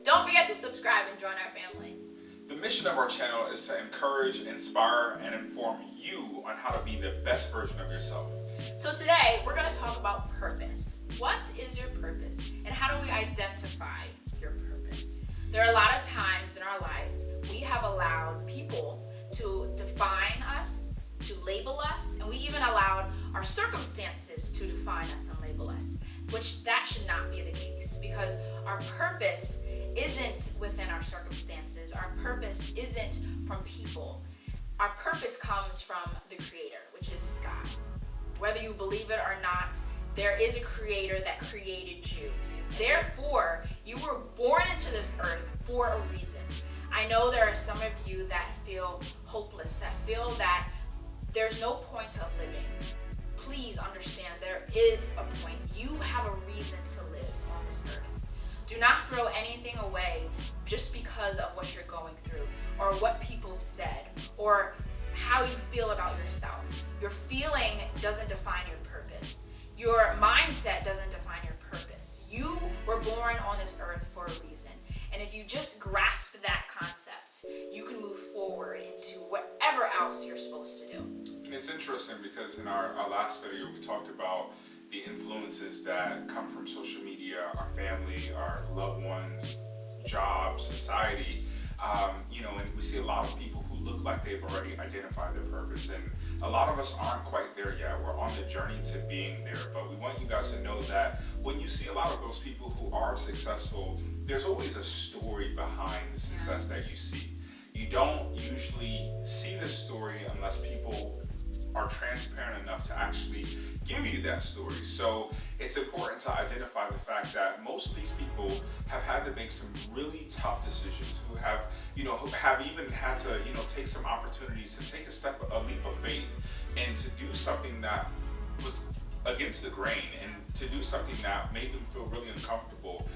Don't forget to subscribe and join our family. The mission of our channel is to encourage, inspire, and inform you on how to be the best version of yourself. So today, we're going to talk about purpose. What is your purpose? And how do we identify your purpose? There are a lot of times in our life, we have allowed people to define us, to label us, and we even allowed our circumstances to define us and label us, which that should not be the case, because our purpose isn't within our circumstances. Our purpose isn't from people. Our purpose comes from the Creator, which is God. Whether you believe it or not, there is a Creator that created you. Therefore, you were born into this earth for a reason. I know there are some of you that feel hopeless, that feel that there's no point of living. Please understand there is a point. You have a reason to live on this earth. Do not throw anything away just because of what you're going through or what people have said or how you feel about yourself. Your feeling doesn't define your purpose. Your mindset doesn't define your purpose. You were born on this earth for a reason. And if you just grasp that concept, you can move forward into whatever else you're supposed to do. And it's interesting because in our last video, we talked about the influences that come from social media, our family, our loved ones, jobs, society. And we see a lot of people who look like they've already identified their purpose. And a lot of us aren't quite there yet. We're on the journey to being there. But we want you guys to know that when you see a lot of those people who are successful, there's always a story behind the success that you see. You don't usually see the story unless people are transparent enough to actually give you that story. So it's important to identify the fact that most of these people have had to make some really tough decisions, who have even had to, take some opportunities to take a leap of faith and to do something that was against the grain and to do something that made them feel really uncomfortable.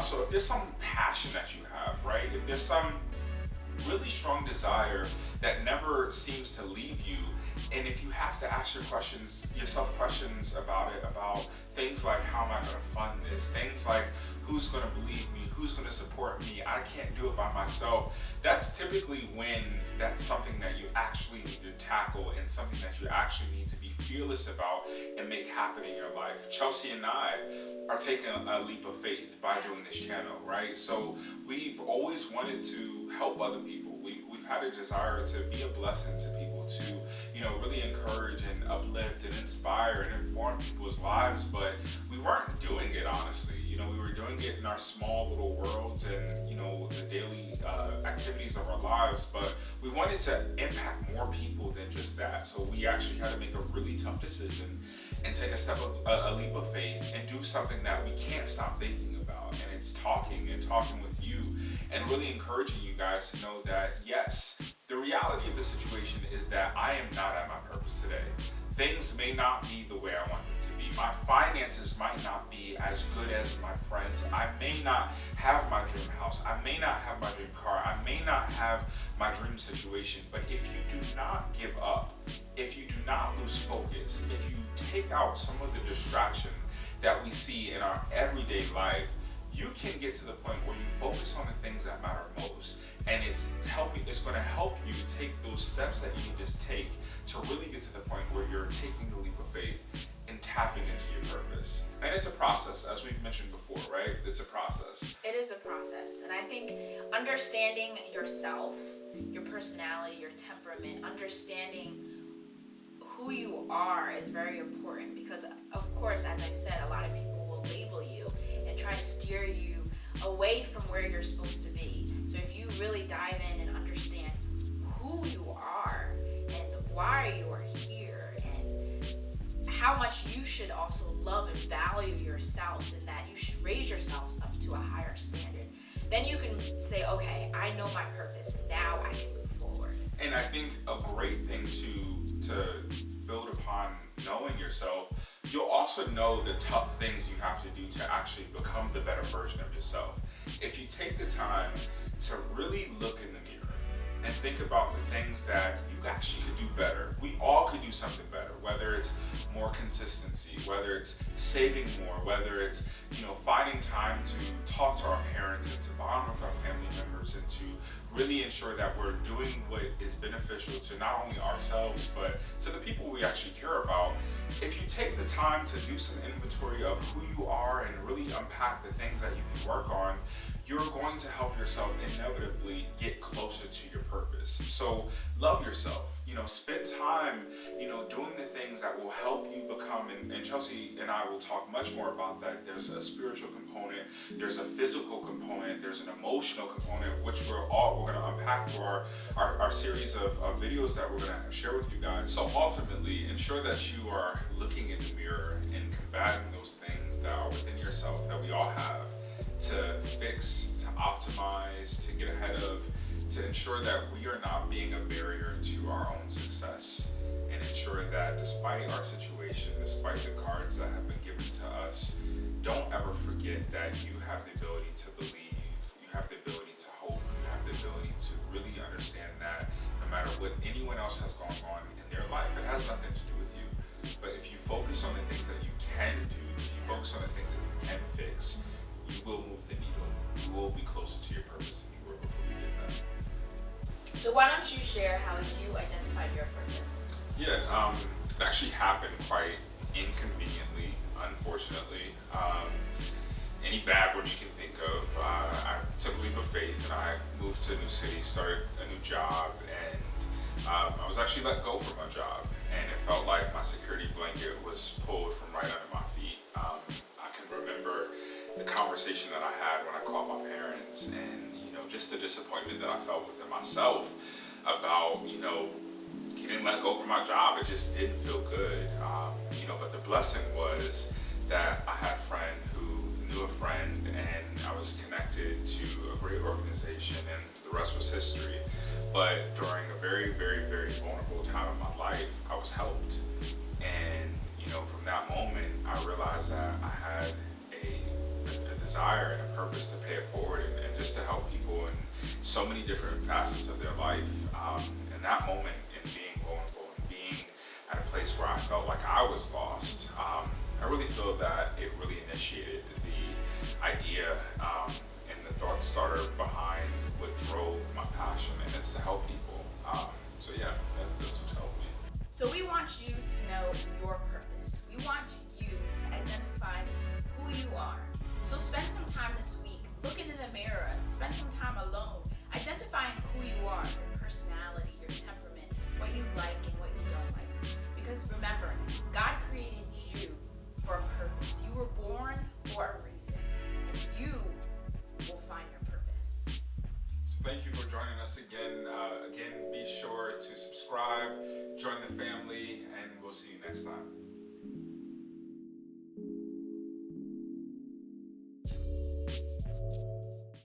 So if there's some passion that you have, right? If there's some really strong desire that never seems to leave you, and if you have to ask yourself questions about it, about things like, how am I going to fund this? Things like, who's going to believe me? Who's going to support me? I can't do it by myself. That's typically when that's something that you actually need to tackle and something that you actually need to be fearless about and make happen in your life. Chelsea and I are taking a leap of faith by doing this channel, right? So we've always wanted to help other people. We've had a desire to be a blessing to people, to really encourage and uplift and inspire and inform people's lives, but we weren't doing it honestly. We were doing it in our small little worlds and the daily activities of our lives, but we wanted to impact more people than just that. So we actually had to make a really tough decision and take a leap of faith and do something that we can't stop thinking about, and it's talking with you and really encouraging you guys to know that yes, the reality of the situation is that I am not at my purpose today. Things may not be the way I want them to be. My finances might not be as good as my friends. I may not have my dream house. I may not have my dream car. I may not have my dream situation. But if you do not give up, if you do not lose focus, if you take out some of the distraction that we see in our everyday life, you can get to the point where you focus on the things that matter most, and it's going to help you take those steps that you need to take to really get to the point where you're taking the leap of faith and tapping into your purpose. And it's a process, as we've mentioned before, right? It's a process. It is a process, and I think understanding yourself, your personality, your temperament, understanding who you are is very important, because of course, as I said, a lot of people will label you and try to steer you away from where you're supposed to be. So if you really dive in and understand who you are and why you are here and how much you should also love and value yourselves, and that you should raise yourselves up to a higher standard, then you can say, okay, I know my purpose, and now I can move forward. And I think a great thing to build upon knowing yourself, you'll also know the tough things you have to do to actually become the better version of yourself. If you take the time to really look in the mirror and think about the things that you actually could do better. We all could do something better, whether it's more consistency, whether it's saving more, whether it's, finding time to talk to our parents and to bond with really ensure that we're doing what is beneficial to not only ourselves but to the people we actually care about. If you take the time to do some inventory of who you are and really unpack the things that you can work on, you're going to help yourself inevitably get closer to your purpose. So love yourself. Spend time, doing the things that will help you become, and Chelsea and I will talk much more about that. There's a spiritual component, there's a physical component, there's an emotional component, which we're going to unpack through our series of videos that we're going to share with you guys. So ultimately, ensure that you are looking in the mirror and combating those things that are within yourself that we all have, to fix, to optimize, to get ahead of, to ensure that we are not being a barrier to our own success, and ensure that despite our situation, despite the cards that have been given to us, don't ever forget that you have the ability to believe, you have the ability to hope, you have the ability to really understand that no matter what anyone else has going on in their life, it has nothing to do with you. But if you focus on the things that you can do, if you focus on the things that you can fix, you will move the needle. You will be closer to your purpose than you were before you did that. So why don't you share how you identified your purpose? Yeah, it actually happened quite inconveniently, unfortunately. Any bad word you can think of. I took a leap of faith and I moved to a new city, started a new job, and I was actually let go from my job. And it felt like my security blanket was pulled from right under my feet. I can remember the conversation that I had when I called my parents, and just the disappointment that I felt within myself about getting let go from my job. It just didn't feel good. But the blessing was that I had a friend who knew a friend, and I was connected to a great organization, and the rest was history. But during a very, very, very vulnerable time in my life, I was helped. And from that moment, I realized that I had a desire and a purpose to pay it forward, and just to help people in so many different facets of their life. In that moment, in being vulnerable and being at a place where I felt like I was lost, I really feel that it really initiated the idea and the thought starter behind what drove my passion, and it's to help people. So yeah, that's what helped me. So we want you to know your purpose. We want you to identify who you are. So spend some time this week, look into the mirror, spend some time alone, identifying who you are, your personality, your temperament, what you like and what you don't like. Because remember, God created you for a purpose. You were born for a reason, and you will find your purpose. So thank you for joining us again. Again, be sure to subscribe, join the family, and we'll see you next time.